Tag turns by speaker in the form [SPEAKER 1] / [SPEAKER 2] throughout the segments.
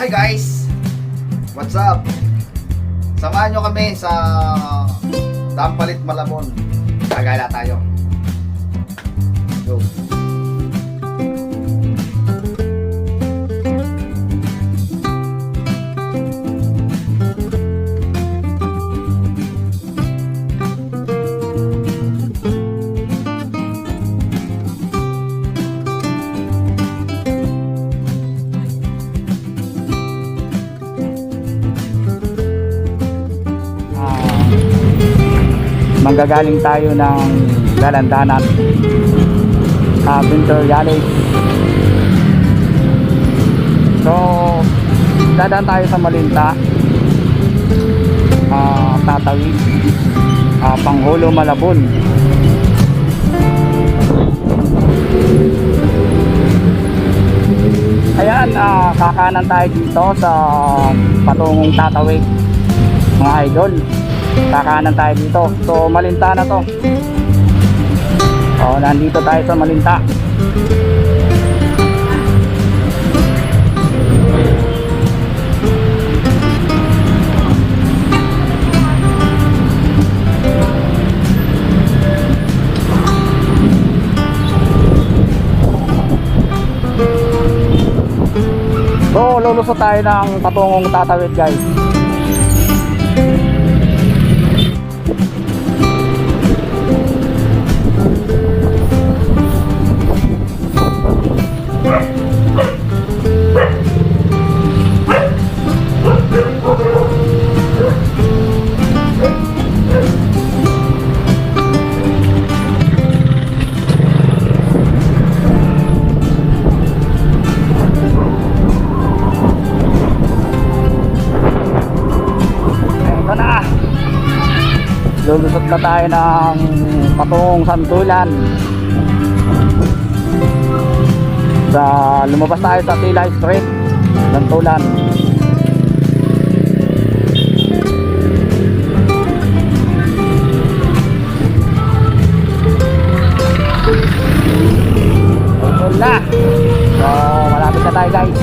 [SPEAKER 1] Okay guys, what's up? Samahan nyo kami sa Dampalit Malabon. Gagala tayo. Go.
[SPEAKER 2] Manggagaling tayo ng Dalandanan, Winter Yales. So dadaan tayo sa Malinta, tatawid Panghulo Malabon. Ayan, kakanan tayo dito sa patungong Tatawid mga idol. Kakanan tayo dito. So Malinta na to. Nandito tayo sa Malinta. So lulusot tayo ng patungong Tatawid guys. Lulusot na tayo ng patungong Santulan. Lumabas tayo sa Tila Street, Santulan. Tulol na. So malapit na tayo guys.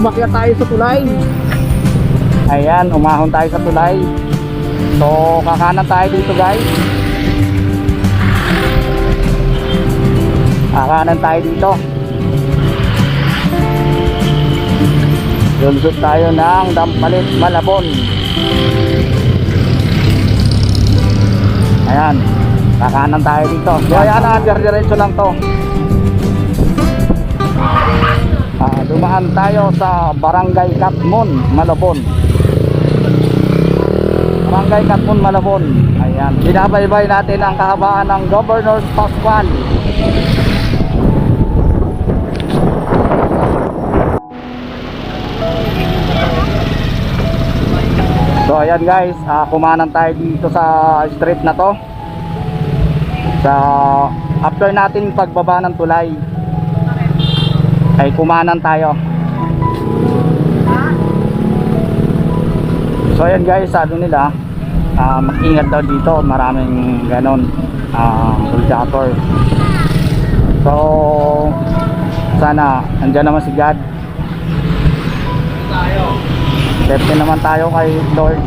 [SPEAKER 2] Umakyat tayo sa tulay. Ayan, umahon tayo sa tulay. So kakanan tayo dito guys. Kakanan tayo dito. Lulusot tayo ng Dampalit Malabon. Ayan, kakanan tayo dito. So ayan, diretso lang to. Dumaan tayo sa Barangay Katmon, Malabon. Barangay Katmon, Malabon. Ayan, binabaybay natin ang kahabaan ng Governor's Pascual. So ayan guys, kumanan tayo dito sa street na to. After natin pagbaba ng tulay ay kumanan tayo. So ayan guys, sabi nila mag-ingat daw dito, maraming ganon soldator. So sana andyan naman si God, safety naman tayo kay Lord.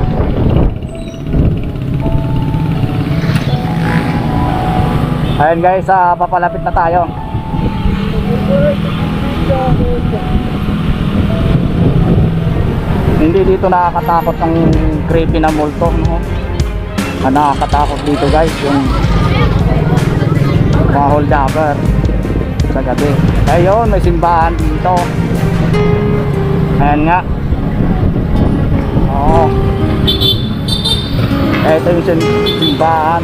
[SPEAKER 2] Ayan guys, papalapit na tayo. Hindi dito nakakatakot ang creepy na multo, no? Nakakatakot dito guys yung mga holdapper sa gabi. Ayun, may simbahan dito. Ayan nga. Ito yung simbahan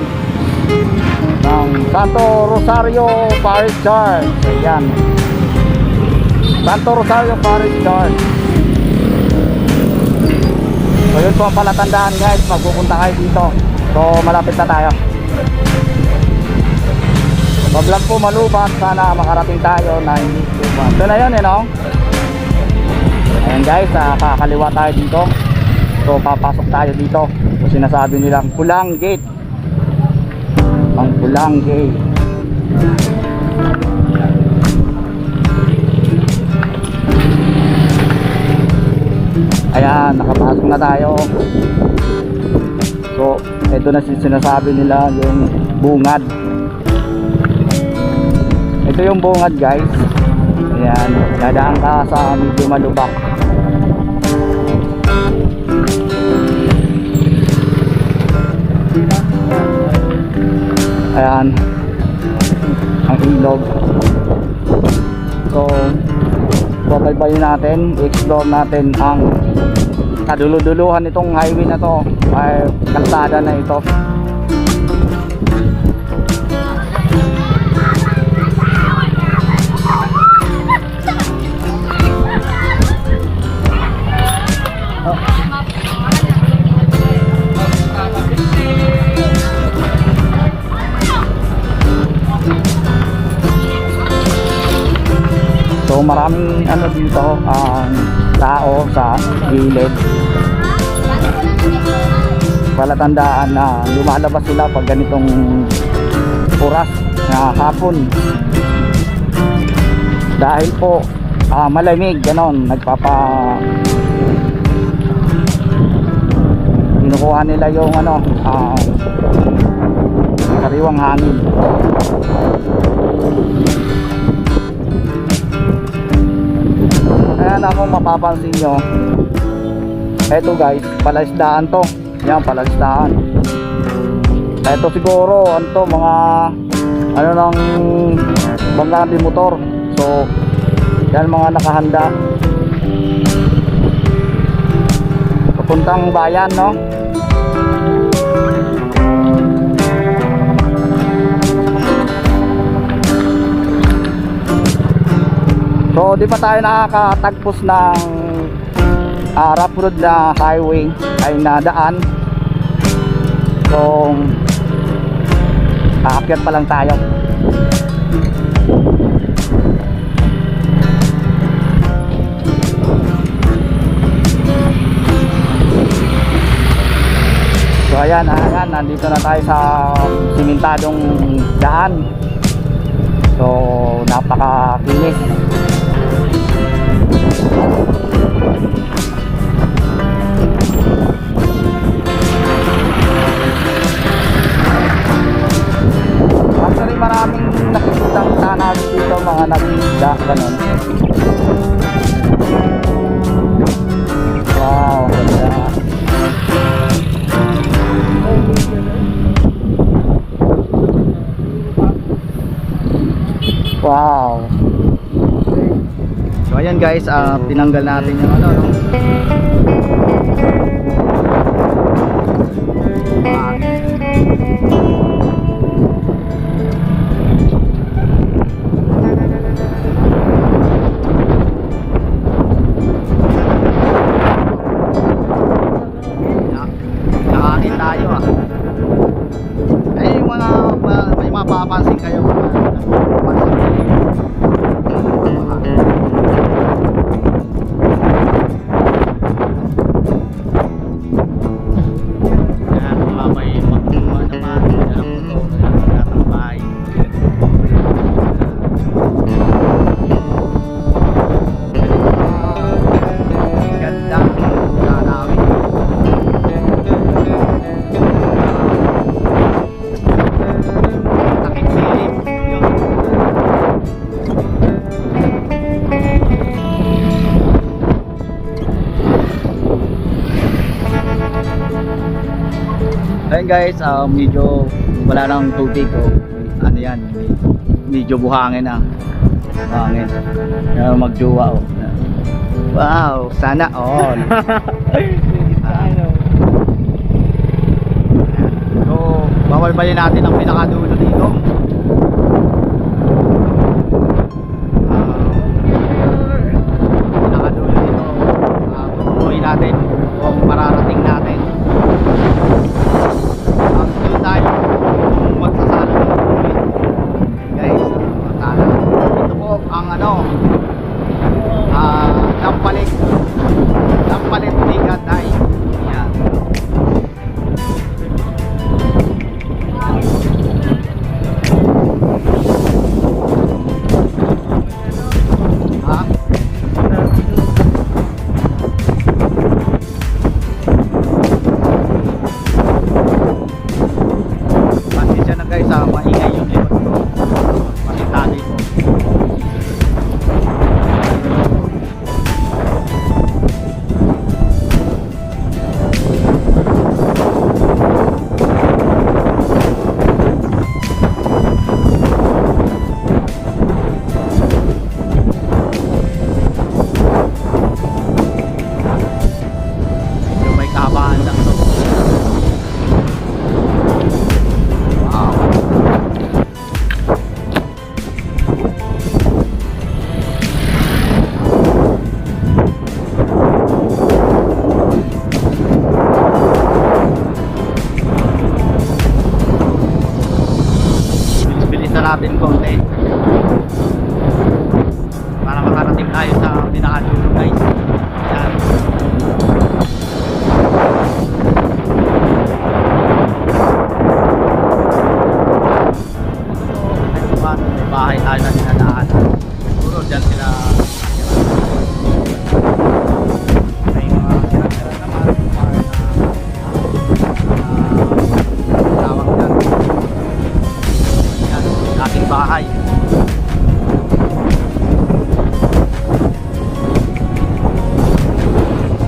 [SPEAKER 2] ng Santo Rosario Parish Church. Ayan, Santo Rosario Parish Church. So yun po ang palatandaan guys, magpupunta kayo dito. So malapit na tayo. Wag lang po malubat. Sana makarating tayo na hindi lubat. Ito na yun, no? Ayan guys, kakaliwa tayo dito. So papasok tayo dito. So sinasabi nilang Pulang Gate. Ang Pulang Gate. Ayan, nakapasok na tayo. So ito na sinasabi nila yung bungad. Ito yung bungad guys. Ayan, dadaan ka sa medyo malubak. Ayan ang ilog. So babaybayin natin, i-explore natin ang kaduluduluhan itong highway na to, ay kalsada na ito. So maraming ano dito, tao sa gilid. Palatandaan na lumalabas sila pag ganitong oras na hapon. Dahil po malamig, ganon, kinukuha nila yung ano, sariwang hangin. Ayan, ako mapapansin nyo, eto guys, palaisdaan to. Yan, palaisdaan. Eto siguro anto mga ano ng bangga di motor. So yan mga nakahanda papuntang bayan, no? So di pa tayo nakakatagpos ng rough road na highway ay nadaan. So aakyat pa lang tayo. So ayan, nandito na tayo sa simentadong daan. So napakakinis. Actually maraming nakikitang tanawin dito, mga nag-isda, ganun. Wow, ganda. Wow. So ayan guys, tinanggal natin yung ano, no? Nakakin tayo eh, yung mga may mapapansin kayo Ayun guys, medyo wala nang tubig, ano yan, medyo buhangin na. Buhangin. Magjowa oh. Wow, sana all. So, babalbayin natin ang pinakadulo dito. Pinakadulo dito. Tutuloy natin kung mararating natin. Doon tayo magsasalo ng tubig. Guys. guys, maingay yung likod ko. Pasintali ko. Medyo may kahabaan lang to. Wow. Bilis-bilis na natin konti para makarating tayo sa pinakadulo guys. Yan. May bahay tayo na dinadaan. Siguro dyan sila may mga sira-sira naman para tawag dyan. Yan, ating bahay.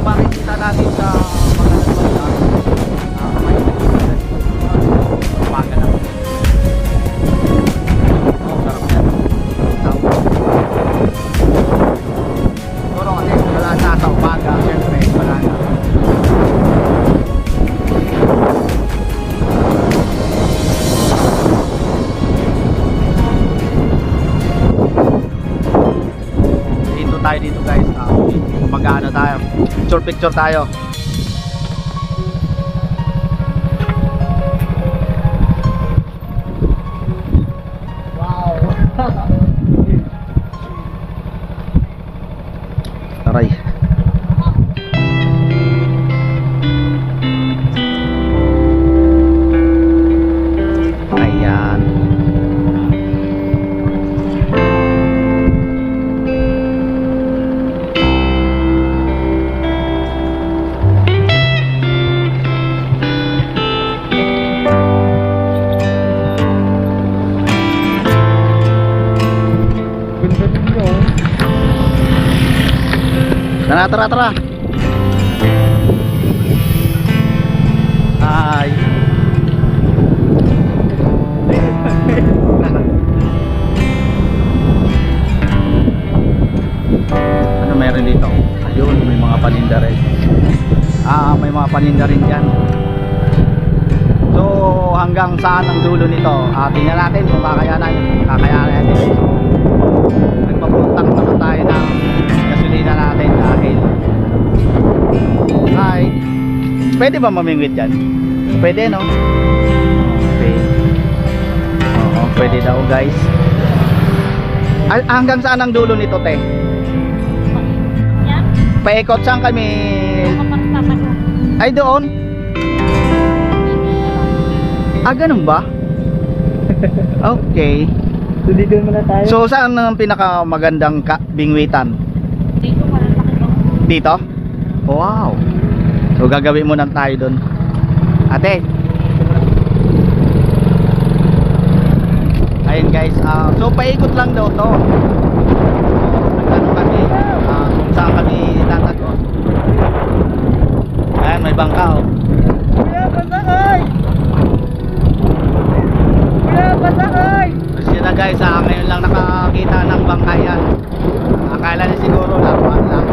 [SPEAKER 2] Makikita natin sa may umaga na. Oh, sarap yan. Siguro kasi wala na sa umaga, syempre wala na. Dito tayo dito guys, mag-ano tayo, picture tayo. Wow. Taray. Ayan. Tara. Ay. Ano meron dito? Ayun, may mga paninda rin. May mga paninda rin dyan. So, hanggang saan ang dulo nito? Tingnan natin kung kakayanan natin. So, nagpapuntang naman tayo ng gasolina natin dahil pwede ba mamingwit dyan? Pwede, no? Okay. Oo, pwede daw guys. Hanggang saan ang dulo nito, te?
[SPEAKER 3] Yan.
[SPEAKER 2] Paikot saan kami? Ay, doon? Ganun ba? Okay.
[SPEAKER 3] So dito muna tayo.
[SPEAKER 2] So saan ang pinakamagandang bingwitan?
[SPEAKER 3] Dito malalaki to.
[SPEAKER 2] Dito? Wow. So gagawin muna tayo doon. Ate. Ayun guys, so paikot lang daw to. Nagtanong kami kung saan kami tatago. Ayan, may bangka oh.
[SPEAKER 3] Kuya, pasakay! Kuya, pasakay!
[SPEAKER 2] So sila guys, ngayon lang nakakita ng bangka yan. Akala niya siguro laruan lang.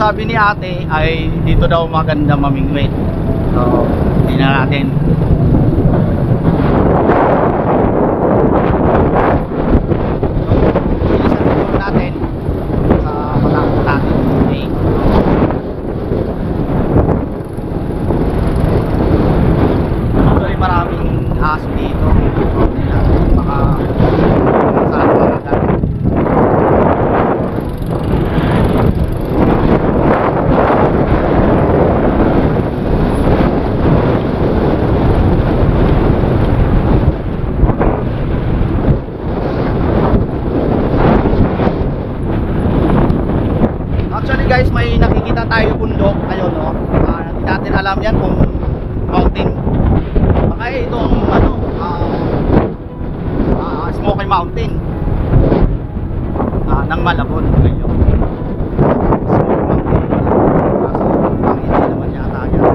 [SPEAKER 2] Sabi ni ate ay dito daw maganda mamingwit. So, tingnan natin. So, natin sa matapos natin. Okay. Actually, maraming aso dito. Baka saan maganda. alam yan kung mountain. Baka ito ang ano, Smoky Mountain ng Malabon ngayon. Smoky Mountain kaso ang hindi naman yata yan.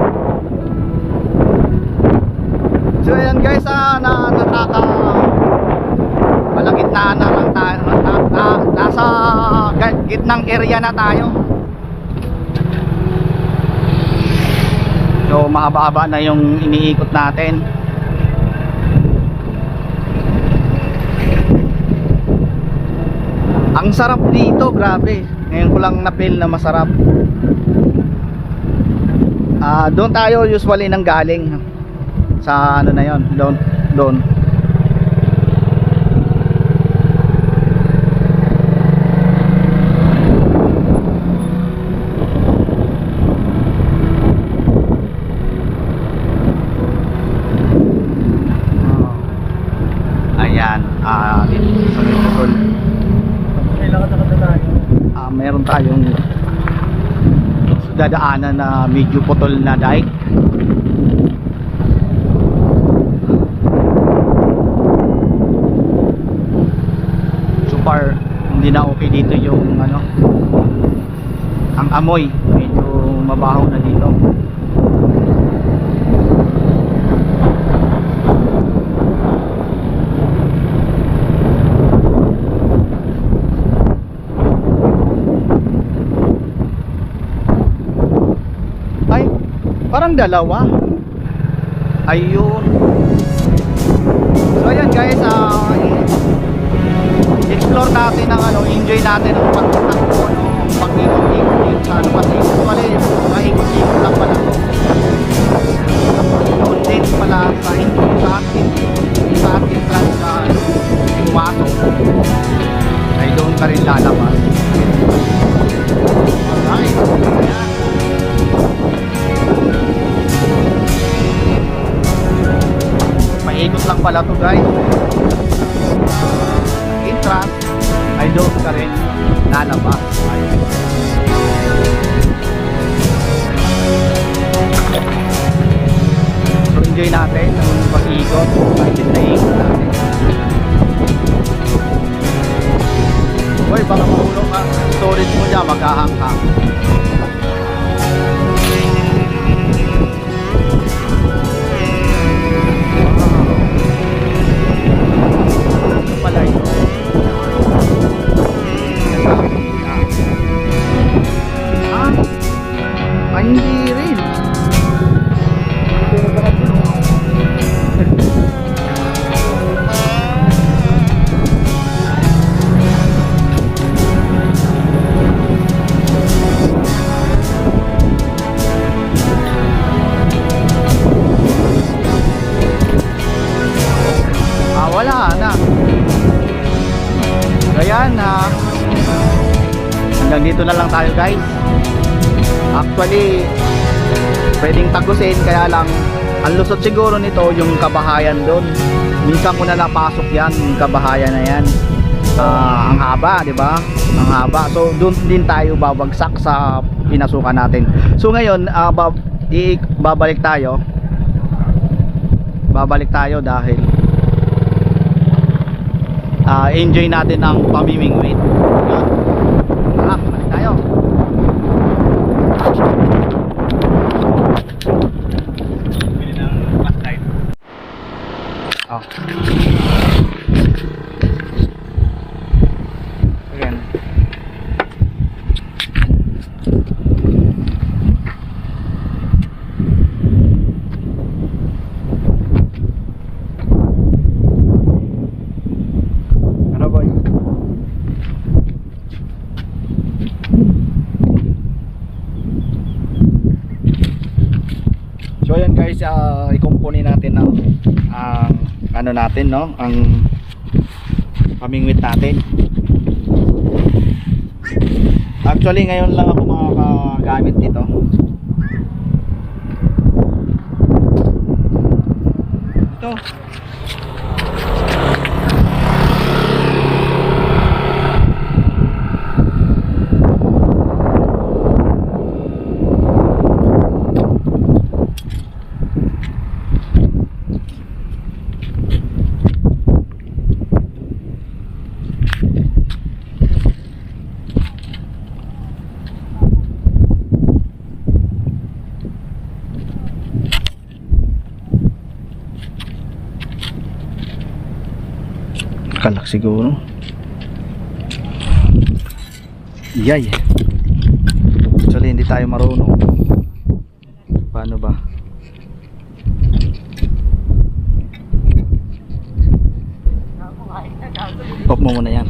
[SPEAKER 2] So ayan guys, malagitnaan na lang tayo, nasa gitnang area na tayo. So mahaba-haba na yung iniikot natin. Ang sarap dito, grabe. Ngayon ko lang na-feel na masarap. Doon tayo usually nang galing. Sa ano na yon, doon. Ayan, dito sa Luzon. Meron tayong dadaanan na medyo putol na dike. So far hindi na okay dito yung ano, ang amoy medyo mabaho na dito. Parang dalawa. Ayun. So ayan guys, explore natin ang ano, enjoy natin ang pagtakbo, no? Pag-ikot-ikot sa ano, pag-ikot pala yun, maikot-ikot lang pala to. Doon din pala sa atin lang sa pumasok ay doon ka rin lalabas. Alright, ayan. Maikot lang pala to guys. Entrance ay doon ka rin lalabas. So enjoy natin ang pag-ikot. Pag-ikot natin. Uy, baka mahulog ka. Storage mo dyan, maghahang-hang. Ay, hindi rin. Wala na. Ayan, hanggang dito na lang tayo guys. Actually pwedeng tagusin, kaya lang ang lusot siguro nito yung kabahayan doon. Minsan ko na napasok yan, yung kabahayan na yan. Ang haba, di ba? Ang haba. So doon din tayo babagsak sa pinasukan natin. So ngayon babalik tayo dahil enjoy natin ang pamimingwit. Yun. Tara, balik tayo. Again. Ano boy? So ayan guys, i-compone natin ang ano natin, no, ang pamingwit natin. Actually ngayon lang ako makakagamit nito. Ito. Kalak siguro. Yay. Actually hindi tayo marunong. Paano ba? Off mo muna yan.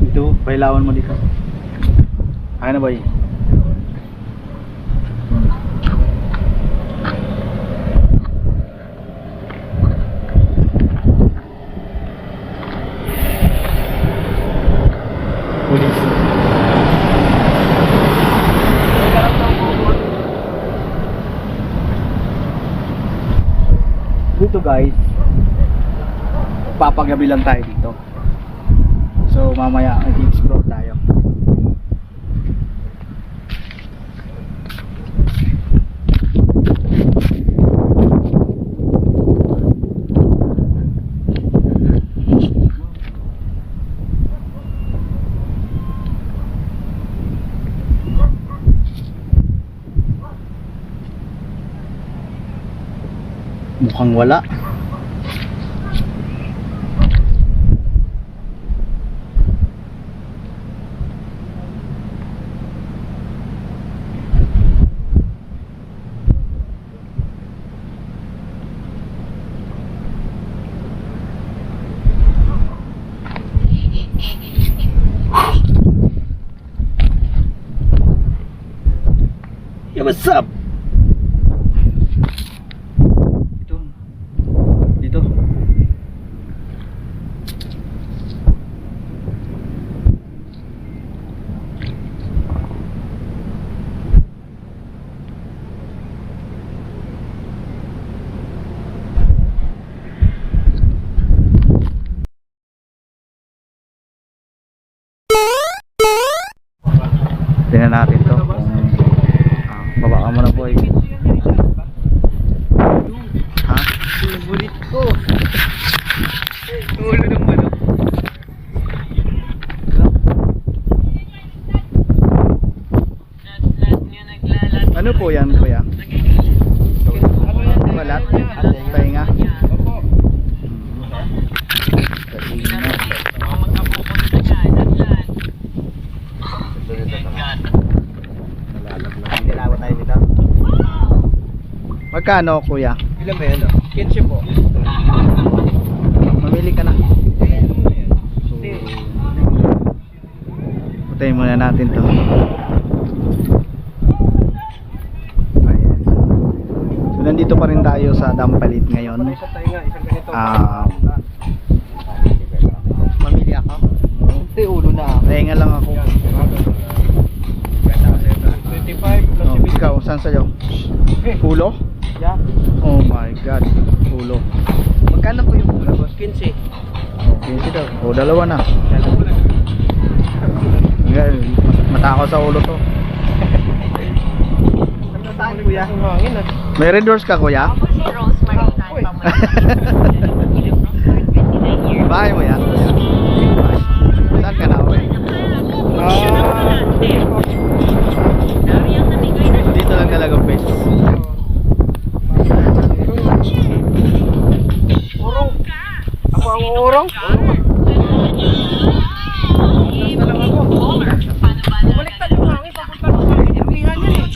[SPEAKER 2] Dito, pailawan mo dito. Kaya na ba yun? Pulis. Dito guys, papagabi lang tayo dito. So mamaya mag-explore tayo. Mukhang wala. Yo, what's up? Dito. Tingnan natin to kung baba ka muna boy. Ha?
[SPEAKER 3] Bulit ko. Ulo ng manok.
[SPEAKER 2] Ano po yan kuya? Balat? Pahinga? Magkano kuya?
[SPEAKER 3] Ilan ba yan? 15 po.
[SPEAKER 2] Mamili ka na. Putayin muna natin to. Ayan. So nandito pa rin tayo sa Dampalit ngayon.
[SPEAKER 3] Isang tainga, isang ganito.
[SPEAKER 2] Mamili ako.
[SPEAKER 3] Hindi, ulo na.
[SPEAKER 2] Pahinga lang ako.
[SPEAKER 3] 25 plus
[SPEAKER 2] Oh, ikaw, saan sa'yo? Ulo?
[SPEAKER 3] Yeah.
[SPEAKER 2] Oh my god, ulo. Magkano po yung ulo?
[SPEAKER 3] 15.
[SPEAKER 2] Oh, 20 daw. O, dalawa na. Ngayon, matakaw sa ulo to.
[SPEAKER 3] Ano saan kuya? Ang hangin at
[SPEAKER 2] May red doors ka kuya? Bahay mo yan? Saan ka na uwi? Dito lang talaga best.
[SPEAKER 3] urong. Ako ang urong. Baliktad yung hangin, papunta ng hangin. Yung hangin eh.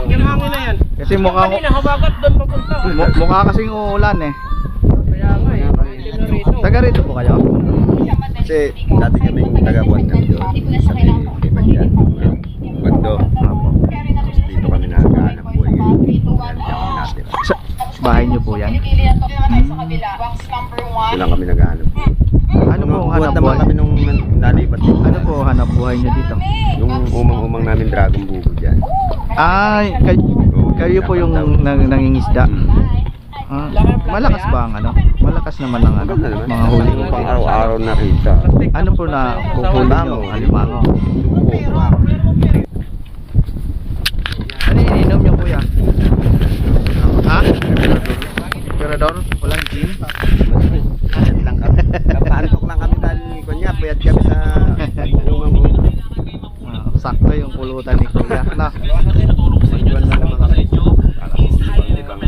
[SPEAKER 3] Yung hangin na yan.
[SPEAKER 2] Kasi mukha
[SPEAKER 3] Kanina, habagat doon papunta.
[SPEAKER 2] mukha kasing uulan eh.
[SPEAKER 3] Kaya nga eh. Itim na rito.
[SPEAKER 2] Taga rito po kayo?
[SPEAKER 4] Kasi dati kaming taga-buwan kami doon sa may Ibanyan, Bando. Tapos dito kami naghahanap buhay ngayon. Kaya kami natin.
[SPEAKER 2] Sa bahay niyo po yan?
[SPEAKER 4] Ito lang kami naghahanap buhay.
[SPEAKER 2] Ano po ang
[SPEAKER 4] Buwan
[SPEAKER 2] hanap
[SPEAKER 4] naman
[SPEAKER 2] buhay?
[SPEAKER 4] kami nung nalipat.
[SPEAKER 2] Ano po ang hanap buhay nyo dito?
[SPEAKER 4] Yung umang-umang namin dragon bugo dyan.
[SPEAKER 2] Ay, kayo po yung nangingisda. Ah, malakas ba ang ano? Malakas naman ang ano, mga huli
[SPEAKER 4] Yung
[SPEAKER 2] nyo
[SPEAKER 4] pang
[SPEAKER 2] dito.
[SPEAKER 4] araw-araw na kita.
[SPEAKER 2] Ano po na kuhuli nyo? Alimango. Ano yung ininom nyo kuya? Ha? Tirador? Walang gin?
[SPEAKER 4] Payat lang kami. Kapantok lang kami dahil kunya, payat kami sa umang
[SPEAKER 2] Ah, sakto yung pulutan ni kuya. Na.
[SPEAKER 4] Magjuan na naman kami. Ibang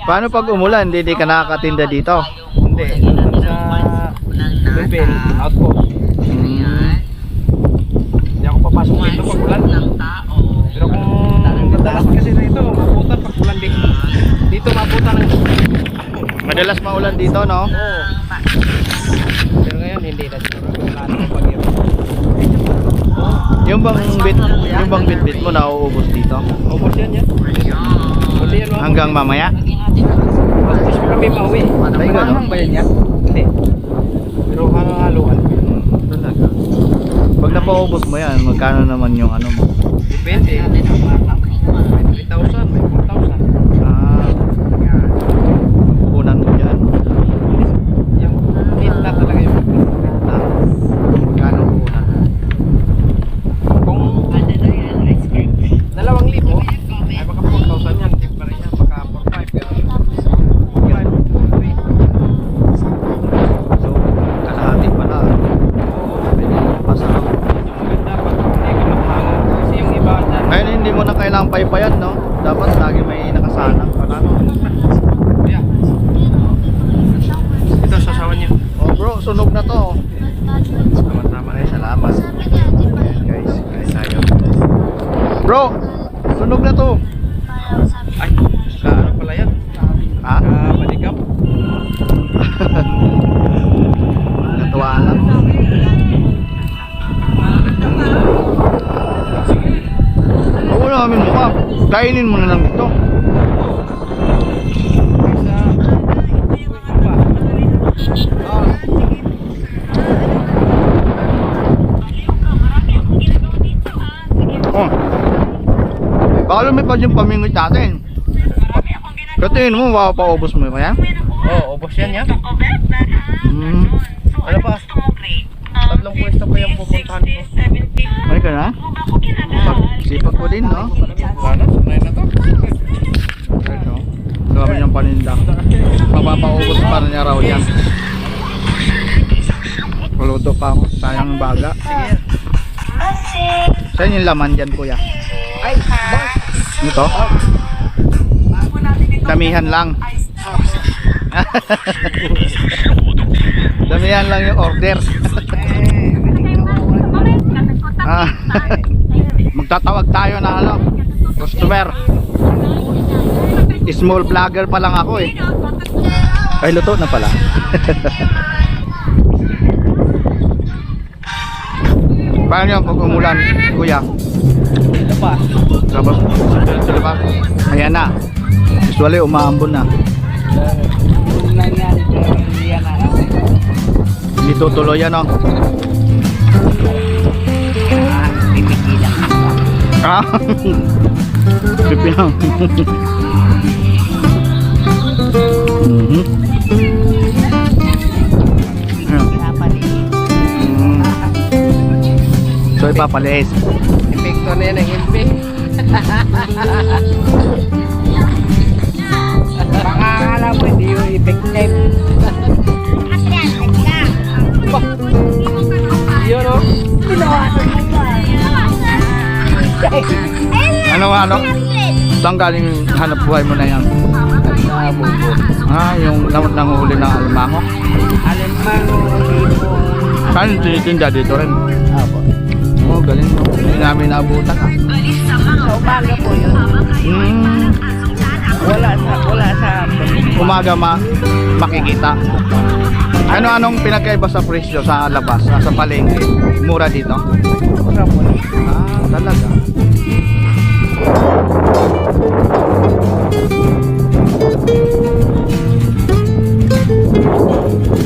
[SPEAKER 2] Paano pag umulan, hindi ka nakakatinda dito?
[SPEAKER 3] Hindi, doon sa Bebel, out po. Hindi ako papasok dito pag ulan. Pero kung madalas kasi na ito, maputan pag ulan din. Dito maputan ng...
[SPEAKER 2] Madalas maulan dito, no?
[SPEAKER 3] Oo. Pero ngayon hindi na siguro wala na pag-iyo.
[SPEAKER 2] Yung bang bit mo nauubos dito?
[SPEAKER 3] Ubos yan yan. Ubos yan mo.
[SPEAKER 2] Hanggang mamaya?
[SPEAKER 3] Tapos kami mauwi.
[SPEAKER 2] Ay, gano'n?
[SPEAKER 3] ba yan yan? Hindi. Pero haluan.
[SPEAKER 2] Talaga. Pag napaubos mo yan, magkano naman yung ano mo?
[SPEAKER 3] Depende. May 3,000, may 4,000.
[SPEAKER 2] Ah, punan mo dyan.
[SPEAKER 3] Yung need na talaga yung
[SPEAKER 2] Ah, magkano punan?
[SPEAKER 3] kung 2,000 ay baka 4,000 yan. Hindi pa rin yan. Baka 4,500. Pero yan.
[SPEAKER 2] So, kalahati pala. Pwede mo pasarap.
[SPEAKER 3] Maganda pag hindi ka maghangon. Kasi yung iba dyan.
[SPEAKER 2] Ngayon hindi mo na kailangang paypayan, no? Dapat lagi may nakasanang pala, no?
[SPEAKER 3] Yeah. Ito sasawan niyo.
[SPEAKER 2] Oh bro, sunog na to.
[SPEAKER 3] Tama-tama na yun.
[SPEAKER 2] Salamat. Ayan guys, kain tayo. Bro, sunog na to.
[SPEAKER 3] Ay, sa ano pala yan?
[SPEAKER 2] Ha?
[SPEAKER 3] Maligap.
[SPEAKER 2] Natuwa lang. Oo namin mukha. Kainin mo na lang ito. Oh. Baka lumipad yung pamingwit natin. Katingin mo, papaubos mo kaya?
[SPEAKER 3] Oo, ubos yan yan.
[SPEAKER 2] Hmm.
[SPEAKER 3] Ano pa? Tatlong pwesto pa yung pupuntahan ko.
[SPEAKER 2] Ay ka na? Sipag ko din, no?
[SPEAKER 3] Wala, sunay na to.
[SPEAKER 2] Ito. Grabe niyang paninda. Mapapaubos pa na niya raw yan. Puluto pa ako. Sayang ang baga. Saan yung laman dyan, kuya?
[SPEAKER 3] Ay, boss.
[SPEAKER 2] Ito? Damihan lang. Damihan lang yung order. Ah, magtatawag tayo na ano, customer. Small vlogger pa lang ako eh. Ay, luto na pala. Paano yun pag umulan, kuya?
[SPEAKER 3] Ito pa.
[SPEAKER 2] Tapos, sila ba? Ayan na. Usually, umaambon na. Hindi tutuloy yan, oh. Ah, pipi lang. Mhm. So, ipapalis.
[SPEAKER 3] Epekto na yan ang MP. Pakakala mo, hindi yung effective. Yun o.
[SPEAKER 2] Ano? Saan galing hanap buhay mo na yan? Ah, yung nanghuli ng alimango.
[SPEAKER 3] Alimango, libon.
[SPEAKER 2] Saan tinitinda dito rin?
[SPEAKER 3] Apo.
[SPEAKER 2] Oh, galing mo. Hindi namin naabutan ah.
[SPEAKER 3] Sa umaga po yun. Wala sa
[SPEAKER 2] Umaga makikita. Anong pinagkaiba sa presyo sa labas, sa palengke? Mura dito?
[SPEAKER 3] Mura po.
[SPEAKER 2] Ah, talaga.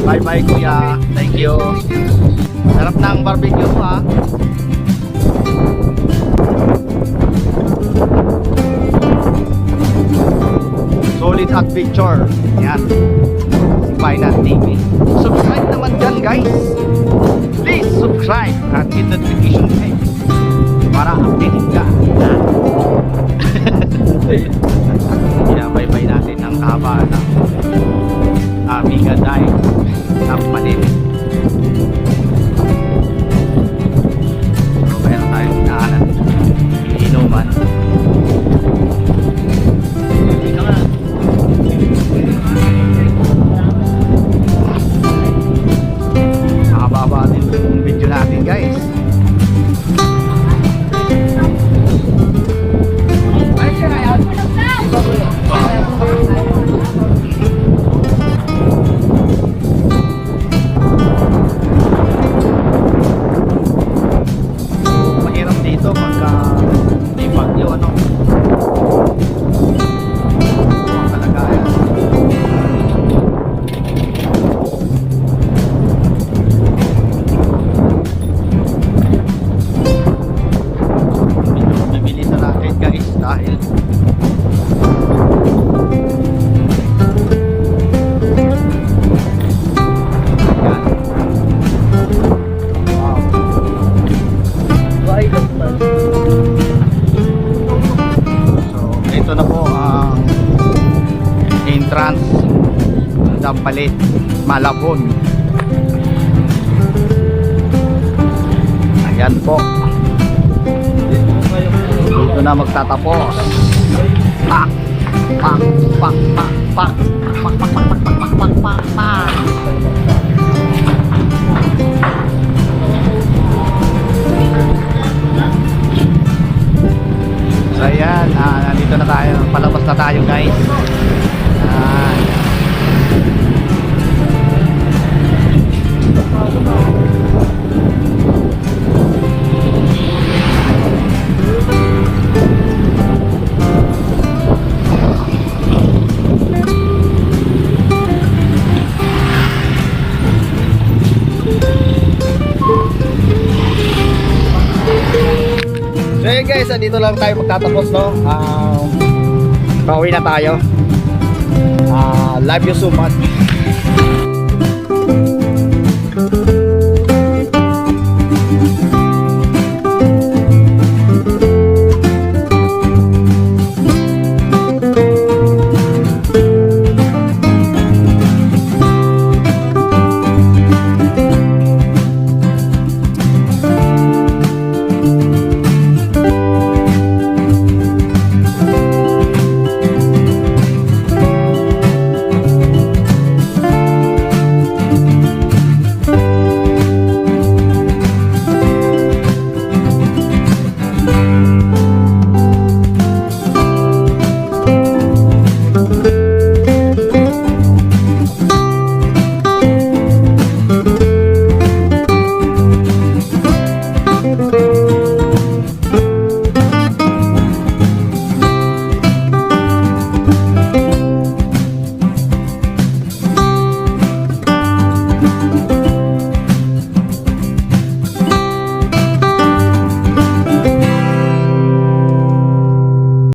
[SPEAKER 2] Bye bye kuya. Thank you. Sarap ng barbecue mo ha. Solid Adventure. Yan. Si Finance TV. Subscribe naman dyan guys. Please subscribe at hit the notification bell para updated ka. Bye-bye natin ang haba ng Amiga Day ng Palit. So, meron tayong inaanan inuman. Nakababa din yung video natin guys. Mahirap dito pagka may bagyo ano. Ang kalagayan. Bibili na natin guys dahil ito na po ang entrance ng Dampalit, Malabon. Ayan po. Dito na magtatapos. Pak, pak, pak, pak, pak, pak, pak, pak, pak, pak, pak, pak, pak. So ayan, nandito na tayo, palabas na tayo guys. So yun guys, dito lang tayo magtatapos no. Pauwi na tayo. Love you so much.